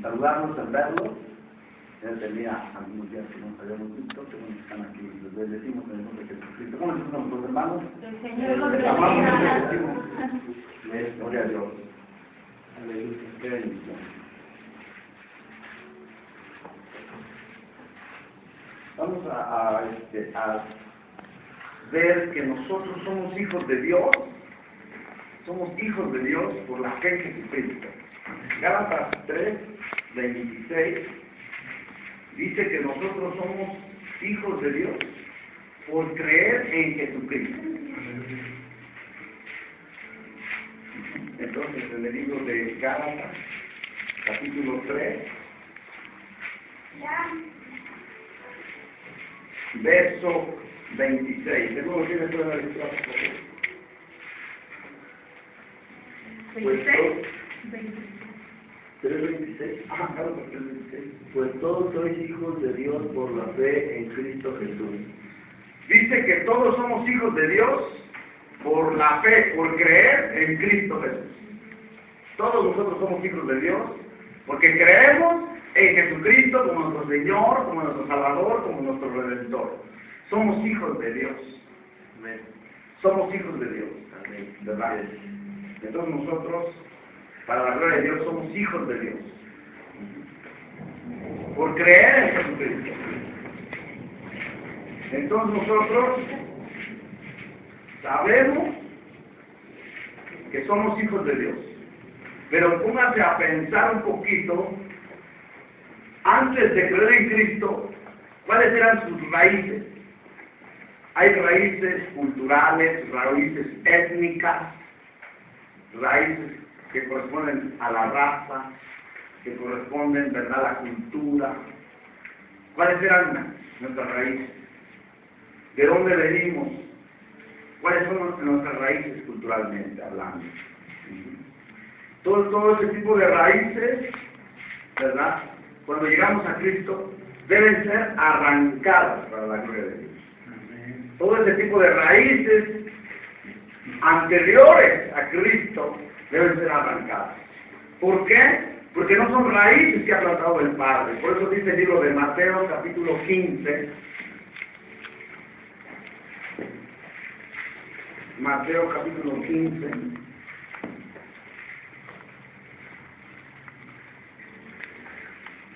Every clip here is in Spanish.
saludarlos, en verlos. Ya tenía algunos días que nos habíamos visto, que bueno, están aquí, les bendecimos en el nombre de Jesucristo. ¿Cómo les gustan nuestros hermanos? El Señor los bendiga. Amamos y bendecimos. Gloria a Dios. Aleluya, qué bendición. Vamos a ver que nosotros somos hijos de Dios. Somos hijos de Dios por la fe en Jesucristo. Gálatas 3:26 dice que nosotros somos hijos de Dios por creer en Jesucristo. Entonces, en el libro de Gálatas, capítulo 3, verso 26. ¿De nuevo tiene toda la lectura, por favor? Pues 3:26. Ah, claro, 3:26. Pues todos sois hijos de Dios por la fe en Cristo Jesús. Dice que todos somos hijos de Dios por la fe, por creer en Cristo Jesús. Todos nosotros somos hijos de Dios porque creemos en Jesucristo como nuestro Señor, como nuestro Salvador, como nuestro Redentor. Somos hijos de Dios. Amén. Somos hijos de Dios. Amén. ¿Verdad? Entonces nosotros, para la gloria de Dios, somos hijos de Dios. Por creer en Jesucristo. Entonces nosotros sabemos que somos hijos de Dios. Pero póngase a pensar un poquito, antes de creer en Cristo, ¿cuáles eran sus raíces? Hay raíces culturales, raíces étnicas, raíces que corresponden a la raza, que corresponden, ¿verdad?, a la cultura. ¿Cuáles eran nuestras raíces? ¿De dónde venimos? ¿Cuáles son nuestras raíces culturalmente hablando? Todo ese tipo de raíces, ¿verdad?, cuando llegamos a Cristo, deben ser arrancadas para la gloria de Dios. Todo ese tipo de raíces anteriores a Cristo deben ser arrancadas. ¿Por qué? Porque no son raíces que ha plantado el Padre. Por eso dice el libro de Mateo, capítulo 15. Mateo, capítulo 15.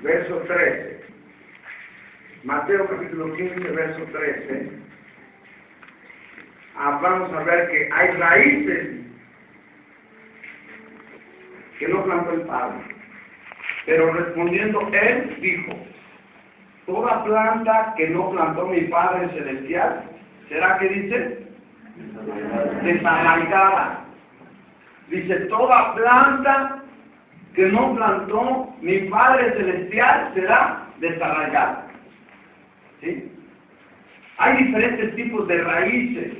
Verso 13. Mateo, capítulo 15, verso 13. Vamos a ver que hay raíces que no plantó el Padre. Pero respondiendo él dijo: toda planta que no plantó mi Padre Celestial, ¿será que dice? Desarraigada. Dice, toda planta que no plantó mi Padre Celestial será desarraigada. ¿Sí? Hay diferentes tipos de raíces.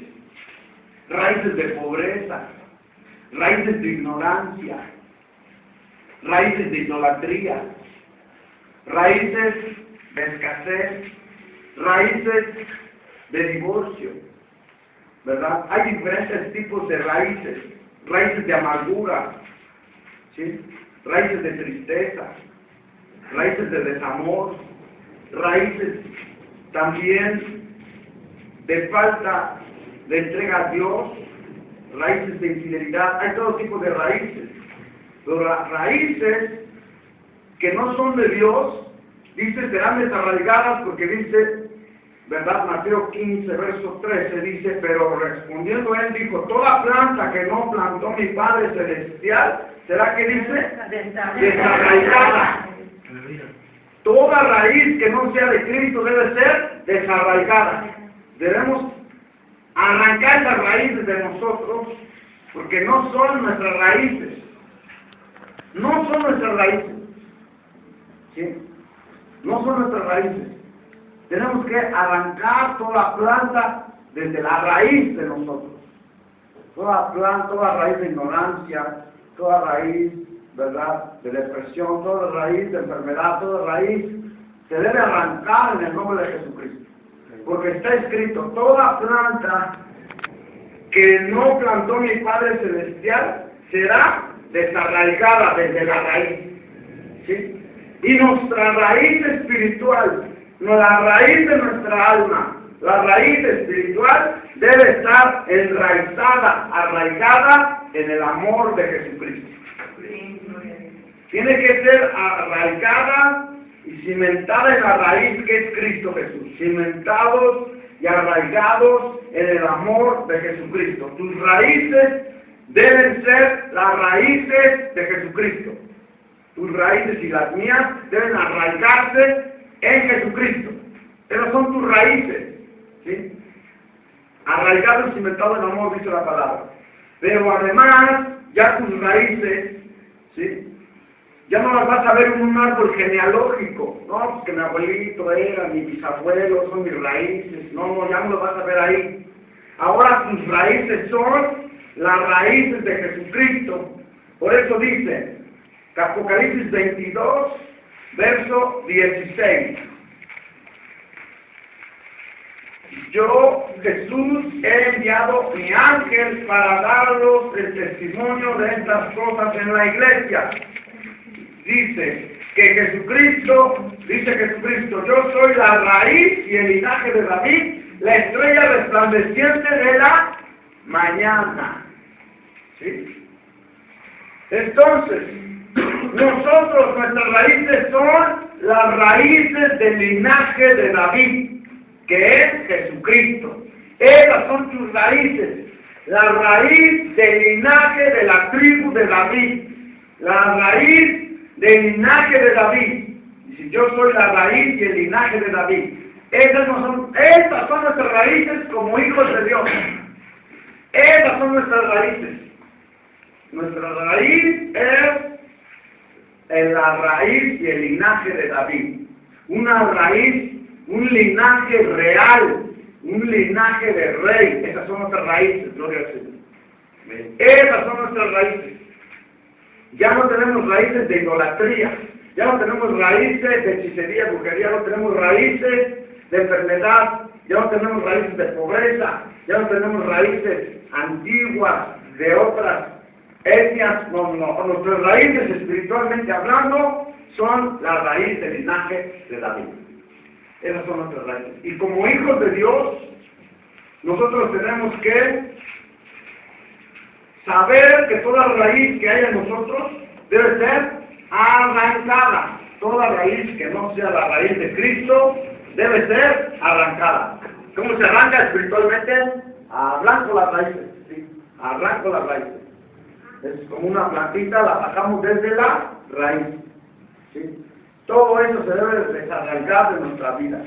Raíces de pobreza, raíces de ignorancia, raíces de idolatría, raíces de escasez, raíces de divorcio, ¿verdad? Hay diferentes tipos de raíces, raíces de amargura, ¿sí?, raíces de tristeza, raíces de desamor, raíces también de falta de entrega a Dios, raíces de infidelidad. Hay todo tipo de raíces, pero las raíces que no son de Dios, dice, serán desarraigadas, porque dice, ¿verdad? Mateo 15, verso 13, dice, pero respondiendo él dijo, toda planta que no plantó mi Padre Celestial, ¿será que dice? Desarraigada. Toda raíz que no sea de Cristo debe ser desarraigada. Debemos arrancar las raíces de nosotros, porque no son nuestras raíces. No son nuestras raíces. ¿Sí? No son nuestras raíces. Tenemos que arrancar toda planta desde la raíz de nosotros. Toda planta, toda raíz de ignorancia, toda raíz, ¿verdad?, de depresión, toda raíz de enfermedad, toda raíz se debe arrancar en el nombre de Jesucristo. Porque está escrito, toda planta que no plantó mi Padre Celestial será desarraigada desde la raíz. ¿Sí? Y nuestra raíz espiritual, la raíz de nuestra alma, la raíz espiritual debe estar arraigada en el amor de Jesucristo. Tiene que ser arraigada y cimentada en la raíz que es Cristo Jesús. Cimentados y arraigados en el amor de Jesucristo. Tus raíces deben ser las raíces de Jesucristo. Tus raíces y las mías deben arraigarse en Jesucristo. Esas son tus raíces, ¿sí? Arraigado y cimentado en amor, dice la palabra. Pero además, ya tus raíces, ¿sí? Ya no las vas a ver en un árbol genealógico. No, pues que mi abuelito era, mi bisabuelo, son mis raíces. No, ya no lo vas a ver ahí. Ahora tus raíces son las raíces de Jesucristo. Por eso dice, Apocalipsis 22, verso 16. Yo, Jesús, he enviado mi ángel para daros el testimonio de estas cosas en la iglesia. Dice Jesucristo, yo soy la raíz y el linaje de David, la estrella resplandeciente de la mañana. ¿Sí? Entonces, nuestras raíces son las raíces del linaje de David, que es Jesucristo. Esas son tus raíces. La raíz del linaje de la tribu de David. La raíz del linaje de David. Y si yo soy la raíz y el linaje de David. Estas son nuestras raíces como hijos de Dios. Esas son nuestras raíces. Nuestra raíz es la raíz y el linaje de David. Una raíz, un linaje real, un linaje de rey. Esas son nuestras raíces, gloria al Señor. Esas son nuestras raíces. Ya no tenemos raíces de idolatría, ya no tenemos raíces de hechicería, brujería, no tenemos raíces de enfermedad, ya no tenemos raíces de pobreza, ya no tenemos raíces antiguas de otras etnias. No, nuestras raíces espiritualmente hablando son la raíz del linaje de David. Esas son nuestras raíces. Y como hijos de Dios, nosotros tenemos que saber que toda raíz que hay en nosotros debe ser arrancada. Toda raíz que no sea la raíz de Cristo debe ser arrancada. ¿Cómo se arranca espiritualmente? Arranco las raíces, ¿sí? Arranco las raíces. Es como una plantita, la sacamos desde la raíz, ¿sí? Todo eso se debe desarraigar de nuestra vida.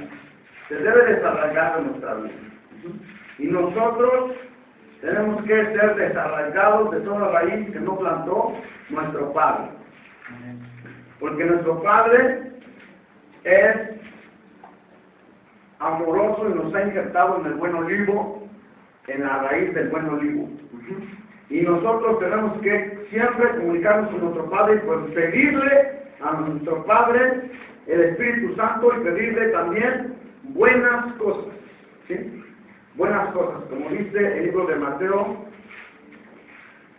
Se debe desarraigar de nuestra vida. Y nosotros tenemos que ser desarraigados de toda raíz que no plantó nuestro Padre. Porque nuestro Padre es amoroso y nos ha injertado en el buen olivo, en la raíz del buen olivo. Y nosotros tenemos que siempre comunicarnos con nuestro Padre y pues pedirle a nuestro Padre el Espíritu Santo y pedirle también buenas cosas, ¿sí? Buenas cosas, como dice el libro de Mateo,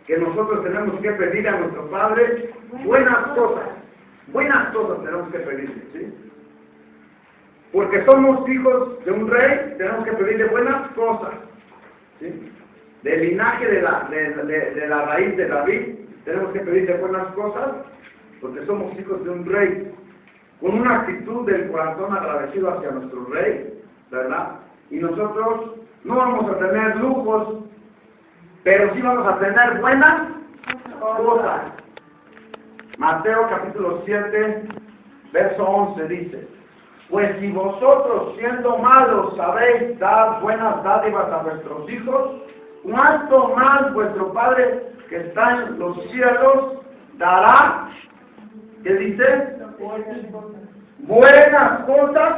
que nosotros tenemos que pedir a nuestro Padre buenas cosas tenemos que pedirle, ¿sí? Porque somos hijos de un rey, tenemos que pedirle buenas cosas, ¿sí? Del linaje de la raíz de David, tenemos que pedirle buenas cosas, porque somos hijos de un rey, con una actitud del corazón agradecido hacia nuestro rey, ¿verdad? Y nosotros no vamos a tener lujos, pero sí vamos a tener buenas cosas. Mateo capítulo 7, verso 11 dice: pues si vosotros siendo malos sabéis dar buenas dádivas a vuestros hijos, ¿cuánto más vuestro Padre que está en los cielos dará? ¿Qué dice? Buenas cosas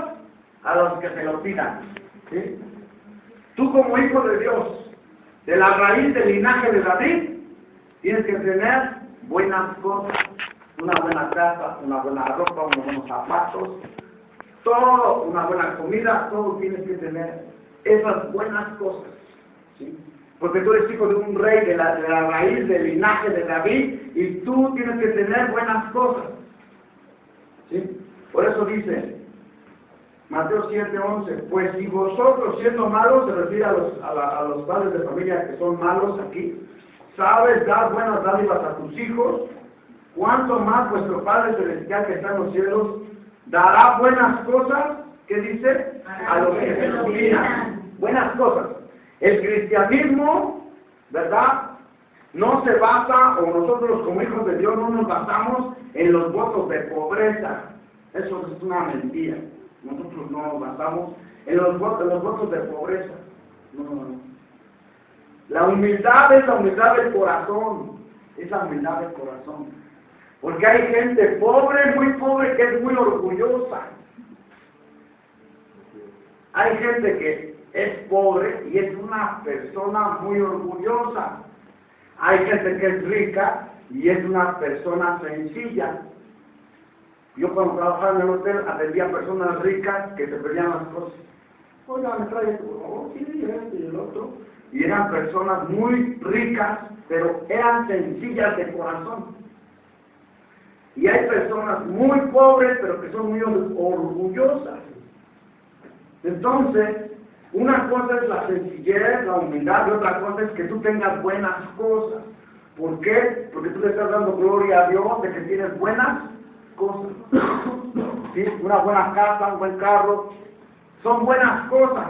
a los que se lo pidan, ¿sí? Tú como hijo de Dios, de la raíz del linaje de David, tienes que tener buenas cosas, una buena casa, una buena ropa, unos buenos zapatos, todo, una buena comida, todo tienes que tener esas buenas cosas, ¿sí? Porque tú eres hijo de un rey, de la raíz del linaje de David, y tú tienes que tener buenas cosas. ¿Sí? Por eso dice Mateo 7:11, pues si vosotros siendo malos, se refiere a los padres de familia que son malos aquí, sabes dar buenas dádivas a tus hijos, cuánto más vuestro Padre Celestial que está en los cielos dará buenas cosas, ¿qué dice? A los que se cuidan. Buenas cosas. El cristianismo, ¿verdad? No se basa, o nosotros como hijos de Dios no nos basamos en los votos de pobreza. Eso es una mentira. Nosotros no nos basamos en los votos de pobreza. No. La humildad es la humildad del corazón. Es la humildad del corazón. Porque hay gente pobre, muy pobre, que es muy orgullosa. Hay gente que es pobre y es una persona muy orgullosa. Hay gente que es rica y es una persona sencilla. Yo cuando trabajaba en el hotel atendía a personas ricas que se pedían las cosas. Oiga, me trae tu favor, sí, este y el otro. Y eran personas muy ricas, pero eran sencillas de corazón. Y hay personas muy pobres, pero que son muy orgullosas. Entonces, una cosa es la sencillez, la humildad, y otra cosa es que tú tengas buenas cosas. ¿Por qué? Porque tú le estás dando gloria a Dios de que tienes buenas cosas. ¿Sí? Una buena casa, un buen carro, son buenas cosas.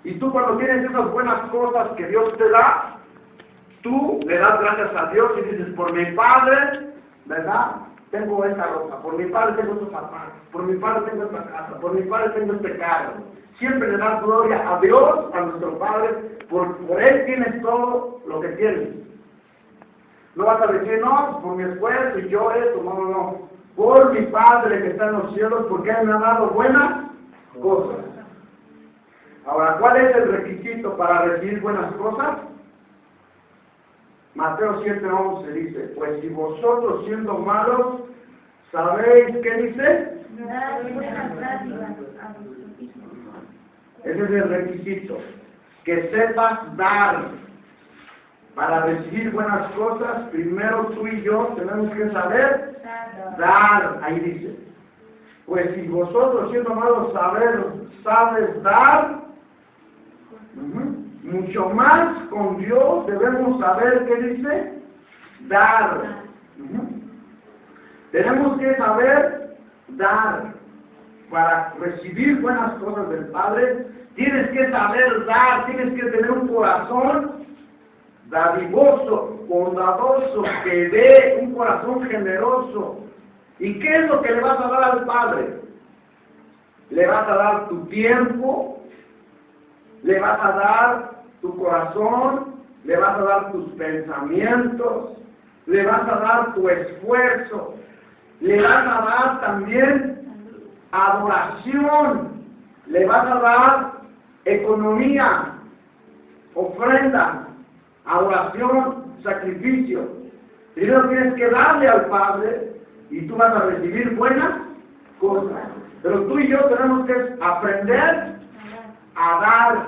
Y tú cuando tienes esas buenas cosas que Dios te da, tú le das gracias a Dios y dices, por mi Padre, ¿verdad? Tengo esta ropa, por mi Padre tengo estos zapatos, por mi Padre tengo esta casa, por mi Padre tengo este carro. Siempre le das gloria a Dios, a nuestro Padre, por Él tienes todo lo que tienes. No vas a decir, no, por mi esfuerzo y yo esto, no. Por mi Padre que está en los cielos, porque Él me ha dado buenas cosas. Ahora, ¿cuál es el requisito para recibir buenas cosas? Mateo 7:11 dice, pues si vosotros siendo malos, ¿sabéis qué dice? Ese es el requisito, que sepas dar. Para recibir buenas cosas, primero tú y yo tenemos que saber dar. Ahí dice, pues si vosotros siendo malos sabes dar, mucho más con Dios debemos saber qué dice, dar. Tenemos que saber dar. Para recibir buenas cosas del Padre, tienes que saber dar, tienes que tener un corazón dadivoso, bondadoso, que dé, un corazón generoso. ¿Y qué es lo que le vas a dar al Padre? Le vas a dar tu tiempo, le vas a dar tu corazón, le vas a dar tus pensamientos, le vas a dar tu esfuerzo, le vas a dar también adoración, le vas a dar economía, ofrenda, adoración, sacrificio. Primero tienes que darle al Padre y tú vas a recibir buenas cosas. Pero tú y yo tenemos que aprender a dar.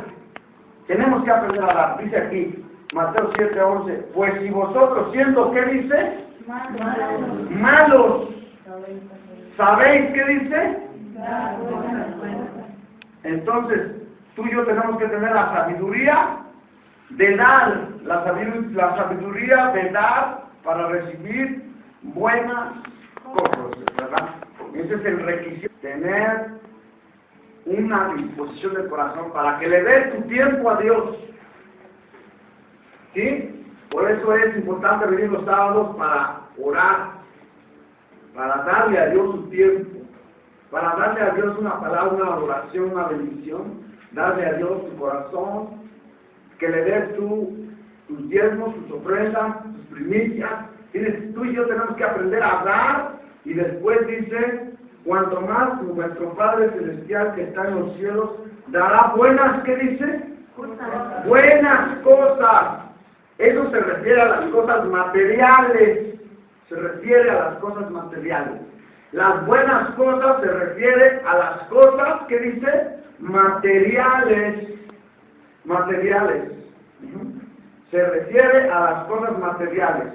Tenemos que aprender a dar. Dice aquí, Mateo 7:11, pues si vosotros siendo, ¿qué dice? Malos. ¿Sabéis qué dice? Entonces, tú y yo tenemos que tener la sabiduría de dar, la sabiduría de dar para recibir buenas cosas, ¿verdad? Ese es el requisito, tener una disposición del corazón para que le des tu tiempo a Dios. ¿Sí? Por eso es importante venir los sábados para orar, para darle a Dios su tiempo, para darle a Dios una palabra, una adoración, una bendición, darle a Dios tu corazón, que le des tus diezmos, tus ofrendas, tus primicias. Tú y yo tenemos que aprender a dar, y después dice, cuanto más nuestro Padre Celestial que está en los cielos dará buenas, ¿qué dice? Buenas cosas. Eso se refiere a las cosas materiales. Se refiere a las cosas materiales. Las buenas cosas se refiere a las cosas, ¿qué dice? Materiales. Materiales. Se refiere a las cosas materiales.